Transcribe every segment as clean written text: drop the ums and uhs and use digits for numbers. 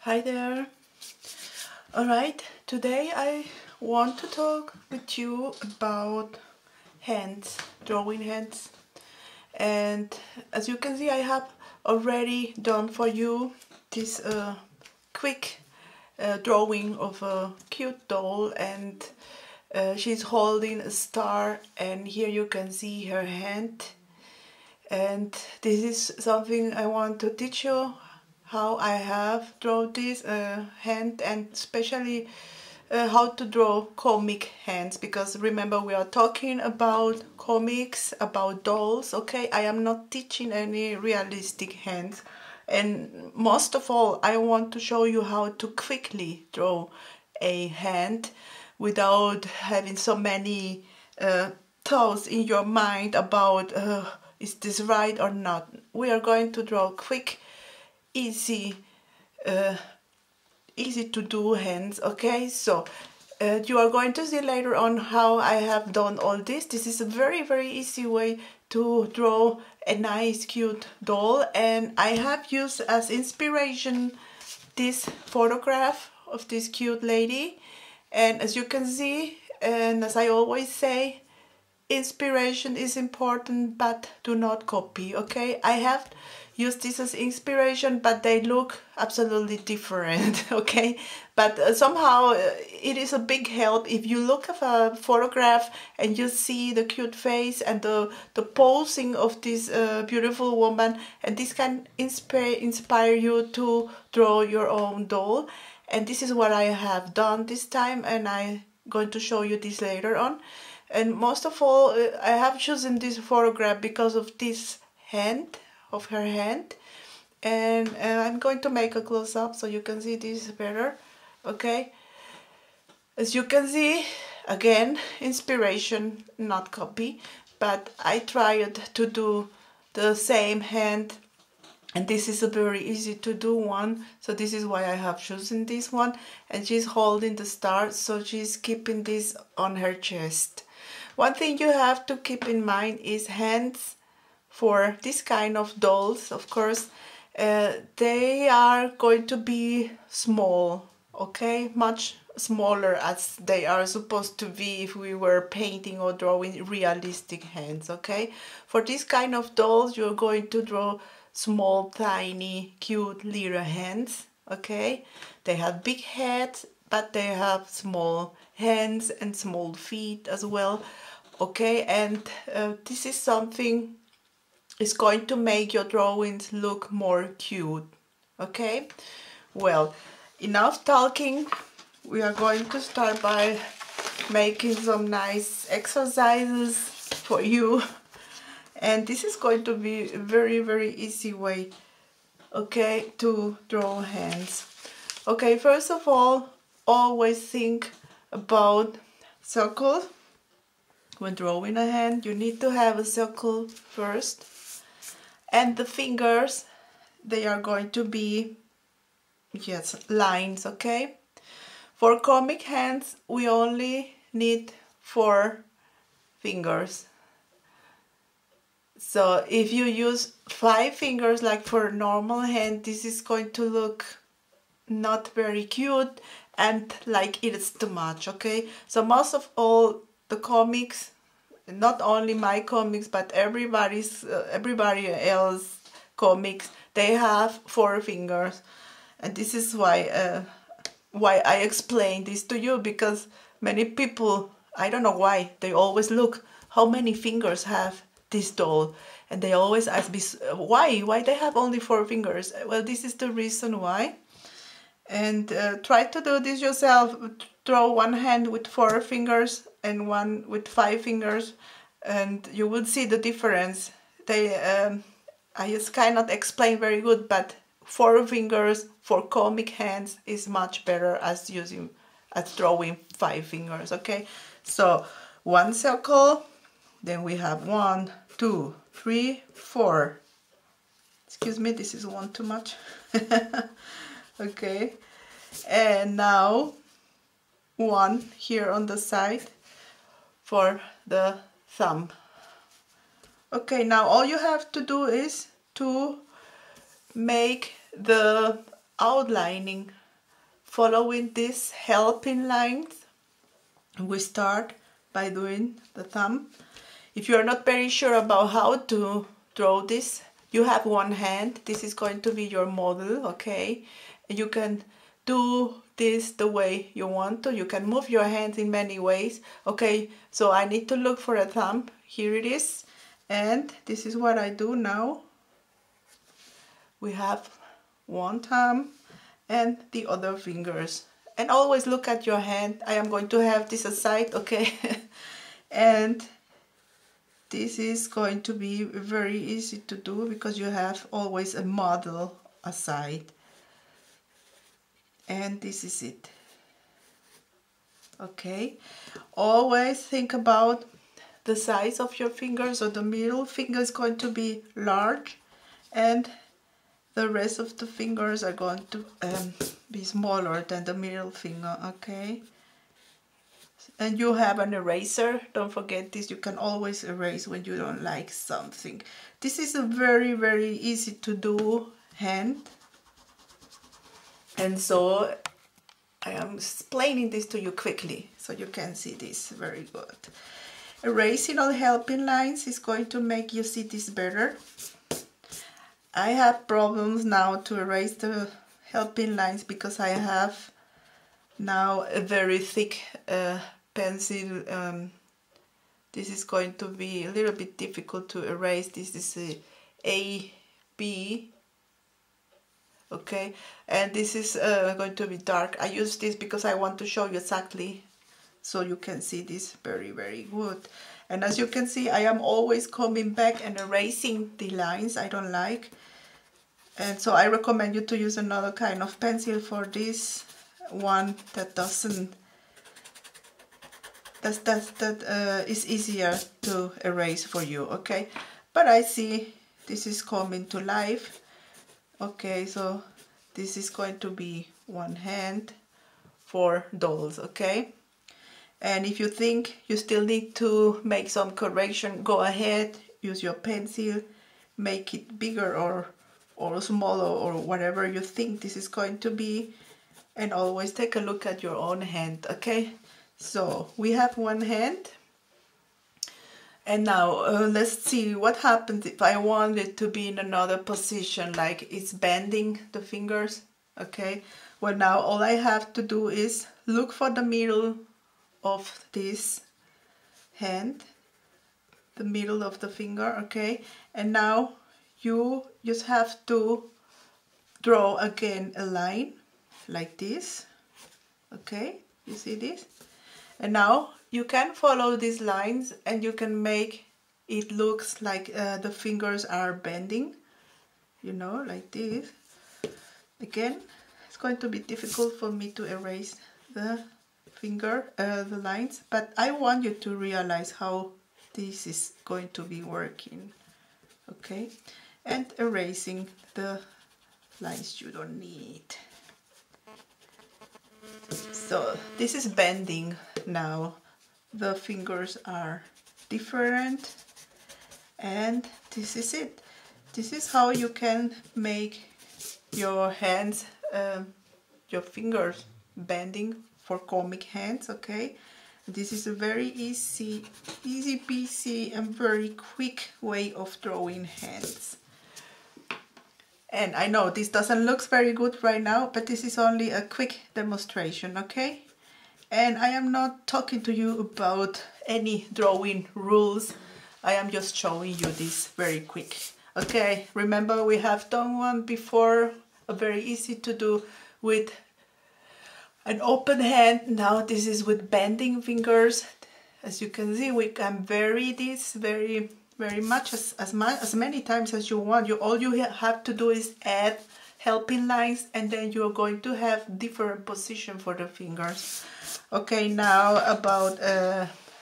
Hi there. Alright, today I want to talk with you about hands, drawing hands. And as you can see, I have already done for you this quick drawing of a cute doll, and she's holding a star, and here you can see her hand. And this is something I want to teach you, how I have drawn this hand, and especially how to draw comic hands, because remember we are talking about comics, about dolls, okay? I am not teaching any realistic hands, and most of all I want to show you how to quickly draw a hand without having so many thoughts in your mind about is this right or not. We are going to draw quick, easy to do hands, okay? So you are going to see later on how I have done all this. This is a very easy way to draw a nice cute doll, and I have used as inspiration this photograph of this cute lady. And as you can see, and as I always say, inspiration is important, but do not copy, okay? I have used this as inspiration, but they look absolutely different, okay? But somehow it is a big help if you look at a photograph and you see the cute face and the posing of this beautiful woman, and this can inspire you to draw your own doll. And this is what I have done this time, and I'm going to show you this later on. And most of all, I have chosen this photograph because of this hand, of her hand. And I'm going to make a close-up so you can see this better, okay? As you can see, again, inspiration, not copy. But I tried to do the same hand, and this is a very easy to do one, so this is why I have chosen this one. And she's holding the star, so she's keeping this on her chest. One thing you have to keep in mind is hands for this kind of dolls, of course, they are going to be small, okay? Much smaller as they are supposed to be if we were painting or drawing realistic hands, okay? For this kind of dolls, you're going to draw small, tiny, cute little hands, okay? They have big heads, but they have small hands and small feet as well, okay? And this is something is going to make your drawings look more cute, okay? Well, enough talking. We are going to start by making some nice exercises for you. And this is going to be a very easy way, okay, to draw hands. Okay, first of all, always think about circles. When drawing a hand, you need to have a circle first. And the fingers, they are going to be, yes, lines, okay? For comic hands, we only need 4 fingers. So if you use 5 fingers like for a normal hand, this is going to look not very cute and like it's too much, okay? So most of all the comics, not only my comics but everybody else comics, they have 4 fingers. And this is why I explain this to you, because many people, I don't know why, they always look how many fingers have this doll, and they always ask me why they have only 4 fingers. Well, this is the reason why. And try to do this yourself. Draw one hand with 4 fingers and one with 5 fingers, and you will see the difference. I just cannot explain very good, but 4 fingers for comic hands is much better as drawing 5 fingers, okay? So 1 circle, then we have 1, 2, 3, 4. Excuse me, this is 1 too much. Okay, and now 1 here on the side for the thumb. Okay, now all you have to do is to make the outlining, following these helping lines. We start by doing the thumb. If you are not very sure about how to draw this, you have one hand. This is going to be your model, okay? You can do this the way you want to. You can move your hands in many ways, okay? So I need to look for a thumb. Here it is. And this is what I do now. We have one thumb and the other fingers. And always look at your hand. I am going to have this aside, okay? And this is going to be very easy to do because you have always a model aside. And this is it. Okay? Always think about the size of your fingers. So the middle finger is going to be large and the rest of the fingers are going to be smaller than the middle finger, okay? And you have an eraser. Don't forget this. You can always erase when you don't like something. This is a very, very easy to do hand. And so I am explaining this to you quickly so you can see this very good. Erasing all helping lines is going to make you see this better. I have problems now to erase the helping lines because I have now a very thick pencil. This is going to be a little bit difficult to erase. This is a B, okay, and this is going to be dark. I use this because I want to show you exactly so you can see this very, very good. And as you can see, I am always coming back and erasing the lines I don't like. And so I recommend you to use another kind of pencil for this one that is easier to erase for you, okay? But I see this is coming to life. Okay, so this is going to be one hand for dolls, okay? And if you think you still need to make some correction, go ahead, use your pencil, make it bigger or smaller or whatever you think this is going to be, and always take a look at your own hand, okay? So we have one hand, and now let's see what happens if I want it to be in another position, like it's bending the fingers, okay? Well, now all I have to do is look for the middle of this hand, the middle of the finger, okay? And now you just have to draw again a line like this, okay? You see this? And now you can follow these lines and you can make it looks like the fingers are bending, you know, like this. Again, it's going to be difficult for me to erase the the lines, but I want you to realize how this is going to be working, okay? And erasing the lines you don't need. So this is bending now. The fingers are different, and this is it. This is how you can make your hands, your fingers bending for comic hands, okay? This is a very easy peasy and very quick way of drawing hands. And I know this doesn't look very good right now, but this is only a quick demonstration, okay? And I am not talking to you about any drawing rules. I am just showing you this very quick. Okay, remember we have done one before, a very easy to do with an open hand. Now this is with bending fingers. As you can see, we can vary this very much as many times as you want. All you have to do is add helping lines, and then you're going to have different position for the fingers. Okay, now about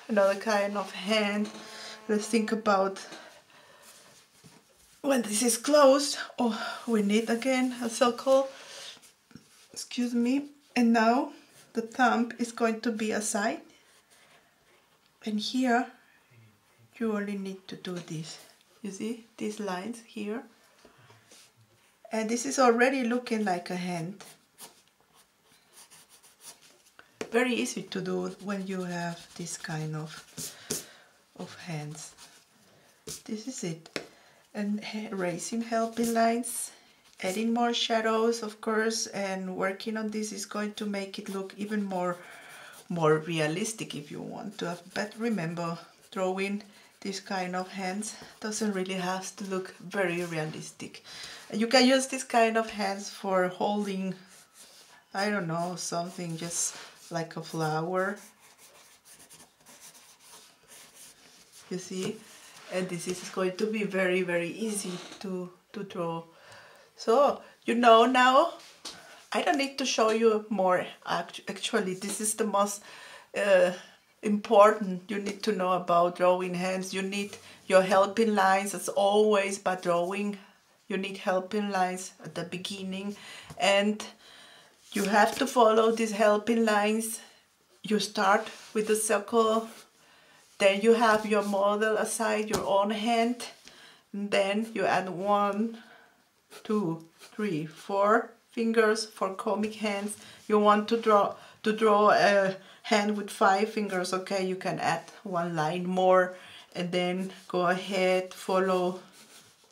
another kind of hand. Let's think about when this is closed. Oh, we need again a circle. Excuse me. And now the thumb is going to be aside. And here you only need to do this. You see these lines here? And this is already looking like a hand. Very easy to do when you have this kind of hands. This is it. And erasing helping lines, adding more shadows, of course, and working on this is going to make it look even more realistic if you want to. But remember, drawing this kind of hands doesn't really have to look very realistic. You can use this kind of hands for holding, I don't know, something just like a flower. You see? And this is going to be very easy to draw. So, you know now, I don't need to show you more. Actually, this is the most important you need to know about drawing hands. You need your helping lines as always by drawing. You need helping lines at the beginning, and you have to follow these helping lines. You start with the circle, then you have your model aside, your own hand, and then you add 1, 2, 3, 4 fingers for comic hands. You want to draw a hand with 5 fingers, okay, you can add 1 line more, and then go ahead, follow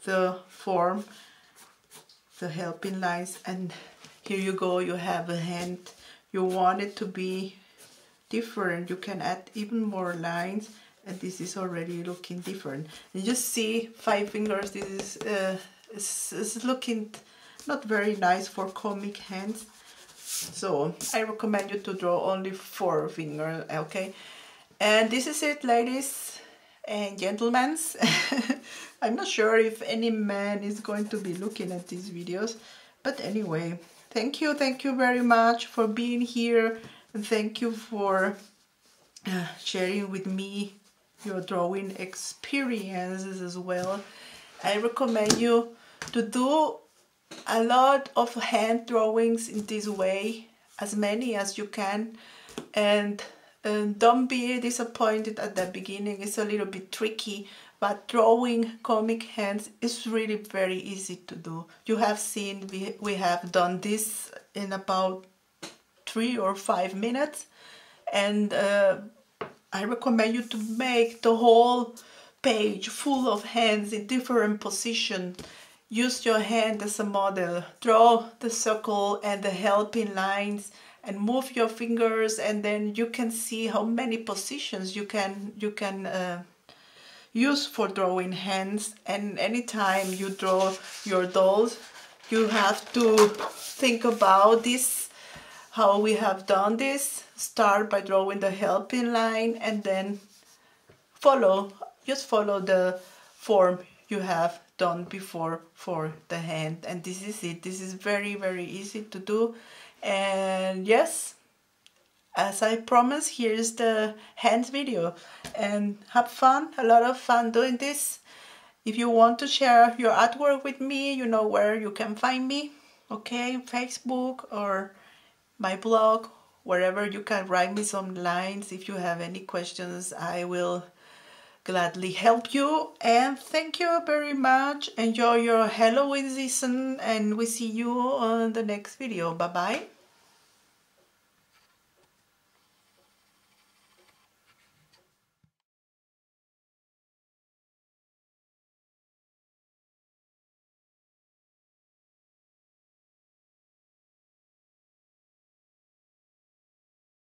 the form, the helping lines, and here you go, you have a hand. You want it to be different, you can add even more lines, and this is already looking different. You just see 5 fingers, this is looking not very nice for comic hands. So I recommend you to draw only 4 fingers, okay? And this is it, ladies and gentlemen. I'm not sure if any man is going to be looking at these videos, but anyway, thank you very much for being here, and thank you for sharing with me your drawing experiences as well. I recommend you to do a lot of hand drawings in this way, as many as you can, and don't be disappointed at the beginning. It's a little bit tricky, but drawing comic hands is really very easy to do. You have seen we have done this in about 3 or 5 minutes, and I recommend you to make the whole page full of hands in different positions. Use your hand as a model. Draw the circle and the helping lines and move your fingers, and then you can see how many positions you can use for drawing hands. And anytime you draw your dolls, you have to think about this, how we have done this. Start by drawing the helping line, and then just follow the form you have done before for the hand. And this is it. This is very easy to do. And yes, as I promised, here's the hands video, and have fun, a lot of fun doing this. If you want to share your artwork with me, you know where you can find me, okay? Facebook or my blog, wherever. You can write me some lines. If you have any questions, I will gladly help you. And thank you very much. Enjoy your Halloween season, and we see you on the next video. Bye bye.